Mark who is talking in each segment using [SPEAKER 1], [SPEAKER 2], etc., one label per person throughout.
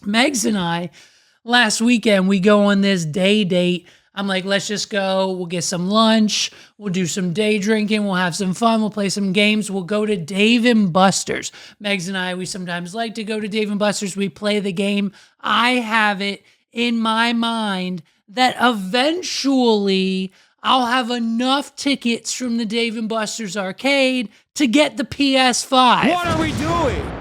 [SPEAKER 1] Megs and I, last weekend, we go on this day date. I'm like, let's just go. We'll get some lunch. We'll do some day drinking. We'll have some fun. We'll play some games. We'll go to Dave and Buster's. Megs and I, we sometimes like to go to Dave and Buster's. We play the game. I have it in my mind that eventually I'll have enough tickets from the Dave and Buster's arcade to get the PS5.
[SPEAKER 2] What are we doing?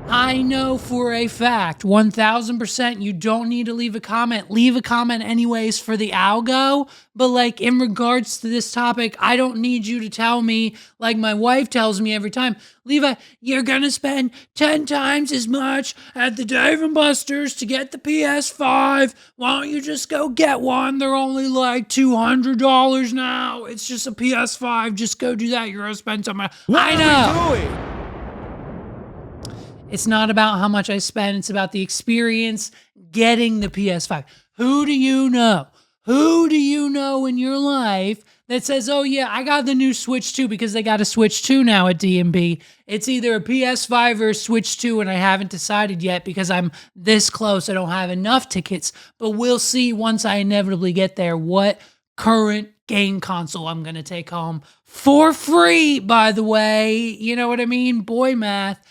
[SPEAKER 1] I know for a fact, 1000%, you don't need to leave a comment. Leave a comment anyways for the algo. But like in regards to this topic, I don't need you to tell me, like my wife tells me every time, you're going to spend 10 times as much at the Dave & Buster's to get the PS5. Why don't you just go get one? They're only like $200 now. It's just a PS5. Just go do that. You're going to spend some money. I know.
[SPEAKER 2] What are we doing?
[SPEAKER 1] It's not about how much I spend. It's about the experience getting the PS5. Who do you know? Who do you know in your life that says, oh yeah, I got the new Switch 2 because they got a Switch 2 now at D&B. It's either a PS5 or a Switch 2 and I haven't decided yet because I'm this close. I don't have enough tickets, but we'll see once I inevitably get there what current game console I'm going to take home for free, by the way. You know what I mean? Boy math.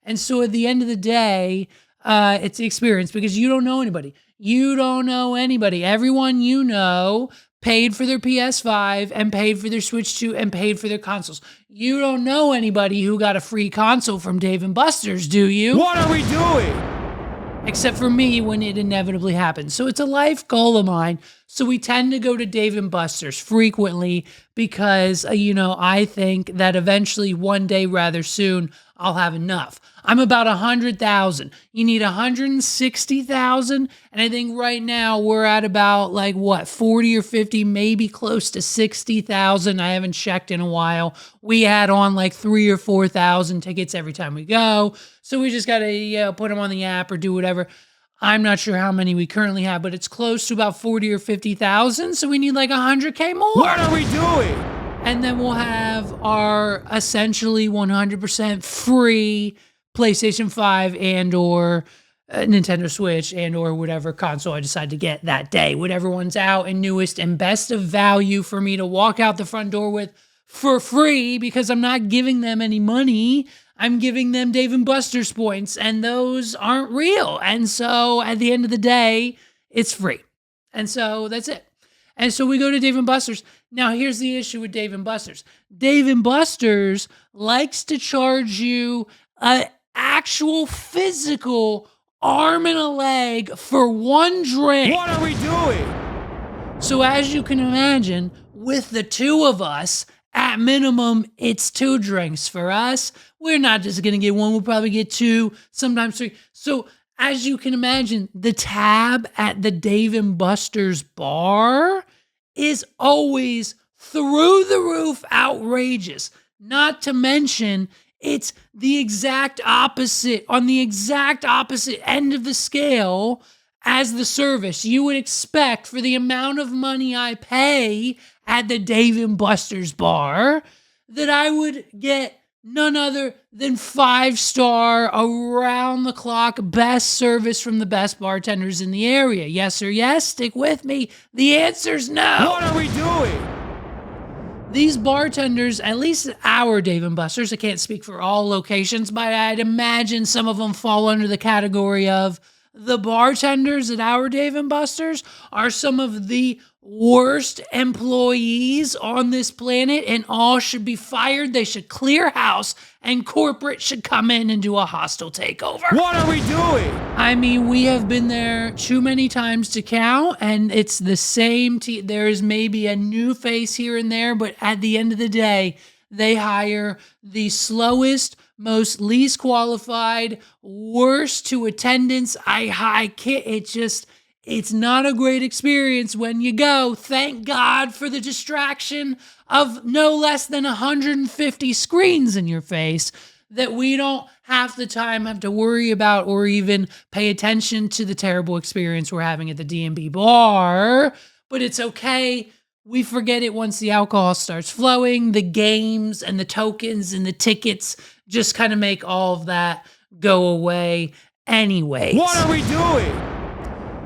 [SPEAKER 1] And so at the end of the day, it's the experience because you don't know anybody. You don't know anybody. Everyone you know paid for their PS5 and paid for their Switch 2 and paid for their consoles. You don't know anybody who got a free console from Dave & Buster's, do you?
[SPEAKER 2] What are we doing?
[SPEAKER 1] Except for me when it inevitably happens. So it's a life goal of mine. So we tend to go to Dave & Buster's frequently because, I think that eventually one day rather soon, I'll have enough. I'm about 100,000. You need 160,000. And I think right now we're at about 40 or 50, maybe close to 60,000. I haven't checked in a while. We had on 3,000 or 4,000 tickets every time we go. So we just got to put them on the app or do whatever. I'm not sure how many we currently have, but it's close to about 40 or 50,000. So we need 100K more.
[SPEAKER 2] What are we doing?
[SPEAKER 1] And then we'll have our essentially 100% free PlayStation 5 and or Nintendo Switch and or whatever console I decide to get that day. Whatever one's out and newest and best of value for me to walk out the front door with for free because I'm not giving them any money. I'm giving them Dave & Buster's points and those aren't real. And so at the end of the day, it's free. And so that's it. And so we go to Dave & Buster's. Now, here's the issue with Dave & Buster's. Dave & Buster's likes to charge you an actual physical arm and a leg for one drink.
[SPEAKER 2] What are we doing?
[SPEAKER 1] So as you can imagine, with the two of us, at minimum, it's 2 drinks for us. We're not just going to get one. We'll probably get 2, sometimes 3. So as you can imagine, the tab at the Dave & Buster's bar is always through the roof outrageous. Not to mention, it's the exact opposite, on the exact opposite end of the scale as the service. You would expect for the amount of money I pay at the Dave & Buster's bar that I would get none other than 5-star, around-the-clock, best service from the best bartenders in the area. Yes or yes? Stick with me. The answer's no.
[SPEAKER 2] What are we doing?
[SPEAKER 1] These bartenders, at least at our Dave & Buster's, I can't speak for all locations, but I'd imagine some of them fall under the category of the bartenders at our Dave & Buster's are some of the worst employees on this planet and all should be fired. They should clear house and corporate should come in and do a hostile takeover.
[SPEAKER 2] What are we doing?
[SPEAKER 1] I mean, we have been there too many times to count and it's the same team. There is maybe a new face here and there, but at the end of the day, they hire the slowest, most least qualified, worst to attendance. I can't, it's not a great experience when you go. Thank God for the distraction of no less than 150 screens in your face that we don't half the time have to worry about or even pay attention to the terrible experience we're having at the D&B bar. But it's okay. We forget it once the alcohol starts flowing. The games and the tokens and the tickets just kind of make all of that go away. anyways.
[SPEAKER 2] What are we doing?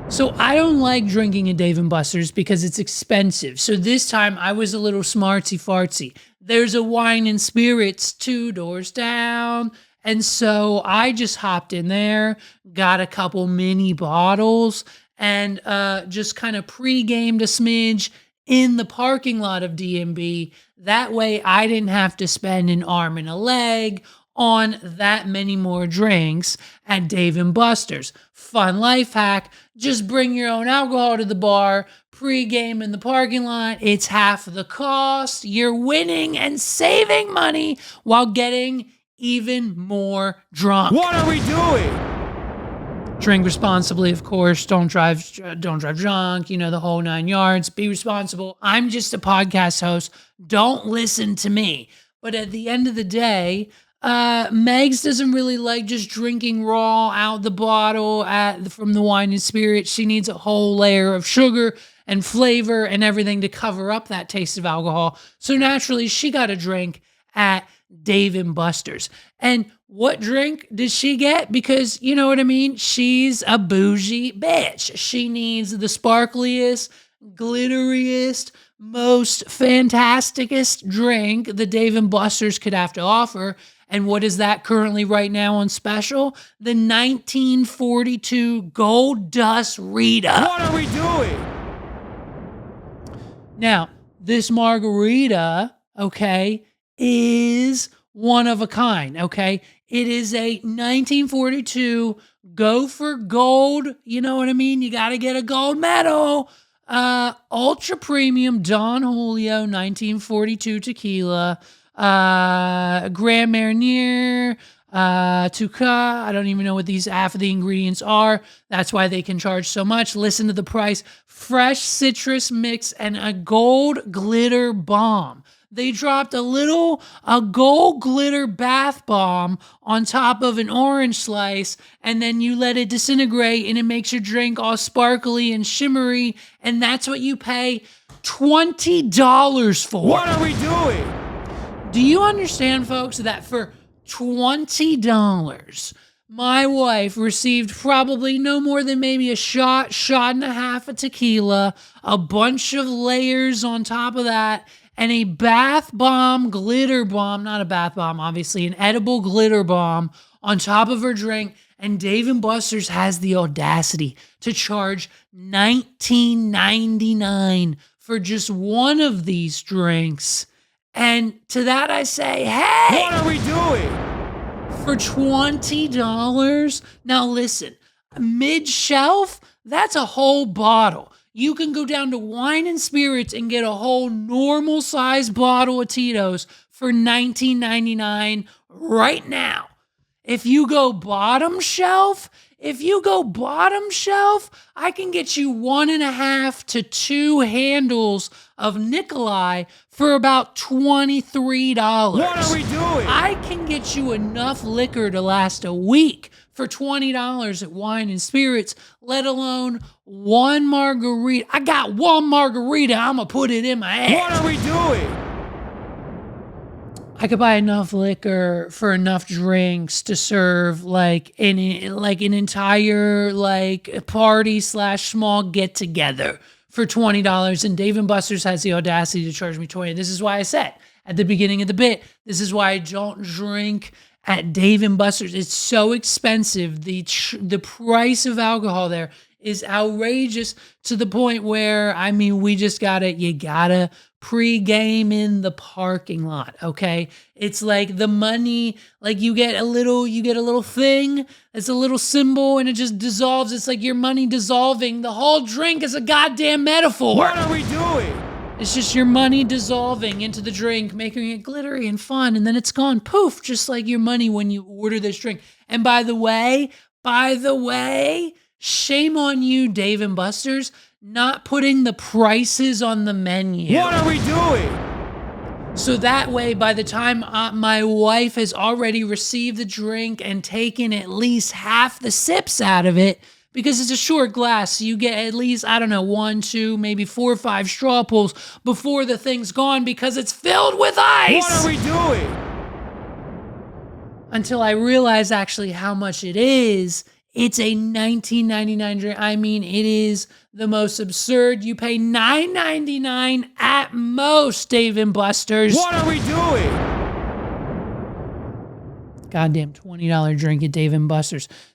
[SPEAKER 1] So I don't like drinking at Dave & Buster's because it's expensive. So this time I was a little smartsy fartsy. There's a wine and spirits 2 doors down. And so I just hopped in there, got a couple mini bottles, and just kind of pre-gamed a smidge in the parking lot of D&B. That way I didn't have to spend an arm and a leg on that many more drinks at Dave & Buster's. Fun life hack, just bring your own alcohol to the bar, pre-game in the parking lot. It's half the cost. You're winning and saving money while getting even more drunk.
[SPEAKER 2] What are we doing?
[SPEAKER 1] Drink responsibly, of course. Don't drive drunk, you know, the whole 9 yards. Be responsible. I'm just a podcast host. Don't listen to me. But at the end of the day, Megs doesn't really like just drinking raw out the bottle from the wine and spirit. She needs a whole layer of sugar and flavor and everything to cover up that taste of alcohol. So naturally, she got a drink at Dave & Buster's. And what drink did she get? Because, you know what I mean? She's a bougie bitch. She needs the sparkliest, glitteriest, most fantasticest drink the Dave & Buster's could have to offer. And what is that currently right now on special? The 1942 Gold Dust Rita.
[SPEAKER 2] What are we doing?
[SPEAKER 1] Now, this margarita, okay, is one of a kind, okay? It is a 1942 go for gold, you know what I mean? You got to get a gold medal. Ultra premium Don Julio 1942 tequila, Grand Marnier, Tuca. I don't even know what these half of the ingredients are. That's why they can charge so much. Listen to the price. Fresh citrus mix and a gold glitter bomb. They dropped a gold glitter bath bomb on top of an orange slice, and then you let it disintegrate, and it makes your drink all sparkly and shimmery, and that's what you pay $20 for.
[SPEAKER 2] What are we doing?
[SPEAKER 1] Do you understand, folks, that for $20, my wife received probably no more than maybe a shot and a half of tequila, a bunch of layers on top of that, and a bath bomb, glitter bomb, not a bath bomb, obviously, an edible glitter bomb on top of her drink. And Dave & Buster's has the audacity to charge $19.99 for just one of these drinks. And to that I say, hey!
[SPEAKER 2] What are we doing?
[SPEAKER 1] For $20? Now listen, mid-shelf, that's a whole bottle. You can go down to wine and spirits and get a whole normal size bottle of Tito's for $19.99 right now. If you go bottom shelf, I can get you 1.5 to 2 handles of Nikolai for about $23.
[SPEAKER 2] What are we doing?
[SPEAKER 1] I can get you enough liquor to last a week for $20 at Wine and Spirits, let alone one margarita. I got one margarita. I'm going to put it in my ass.
[SPEAKER 2] What are we doing?
[SPEAKER 1] I could buy enough liquor for enough drinks to serve like an entire like party / small get together for $20. And Dave & Buster's has the audacity to charge me $20. This is why I said at the beginning of the bit, this is why I don't drink at Dave & Buster's. It's so expensive. The price of alcohol there is outrageous to the point where, I mean, you gotta pre-game in the parking lot, okay? It's like the money, like you get a little thing, it's a little symbol and it just dissolves. It's like your money dissolving. The whole drink is a goddamn metaphor.
[SPEAKER 2] What are we doing?
[SPEAKER 1] It's just your money dissolving into the drink, making it glittery and fun, and then it's gone. Poof, just like your money when you order this drink. And by the way, shame on you, Dave & Buster's, not putting the prices on the menu.
[SPEAKER 2] What are we doing?
[SPEAKER 1] So that way, by the time my wife has already received the drink and taken at least half the sips out of it, because it's a short glass, so you get at least, 1, 2, maybe 4 or 5 straw pulls before the thing's gone because it's filled with ice.
[SPEAKER 2] What are we doing?
[SPEAKER 1] Until I realize actually how much it is It's a $19.99 drink. I mean, it is the most absurd. You pay $9.99 at most, Dave and Buster's.
[SPEAKER 2] What are we doing?
[SPEAKER 1] Goddamn $20 drink at Dave and Buster's.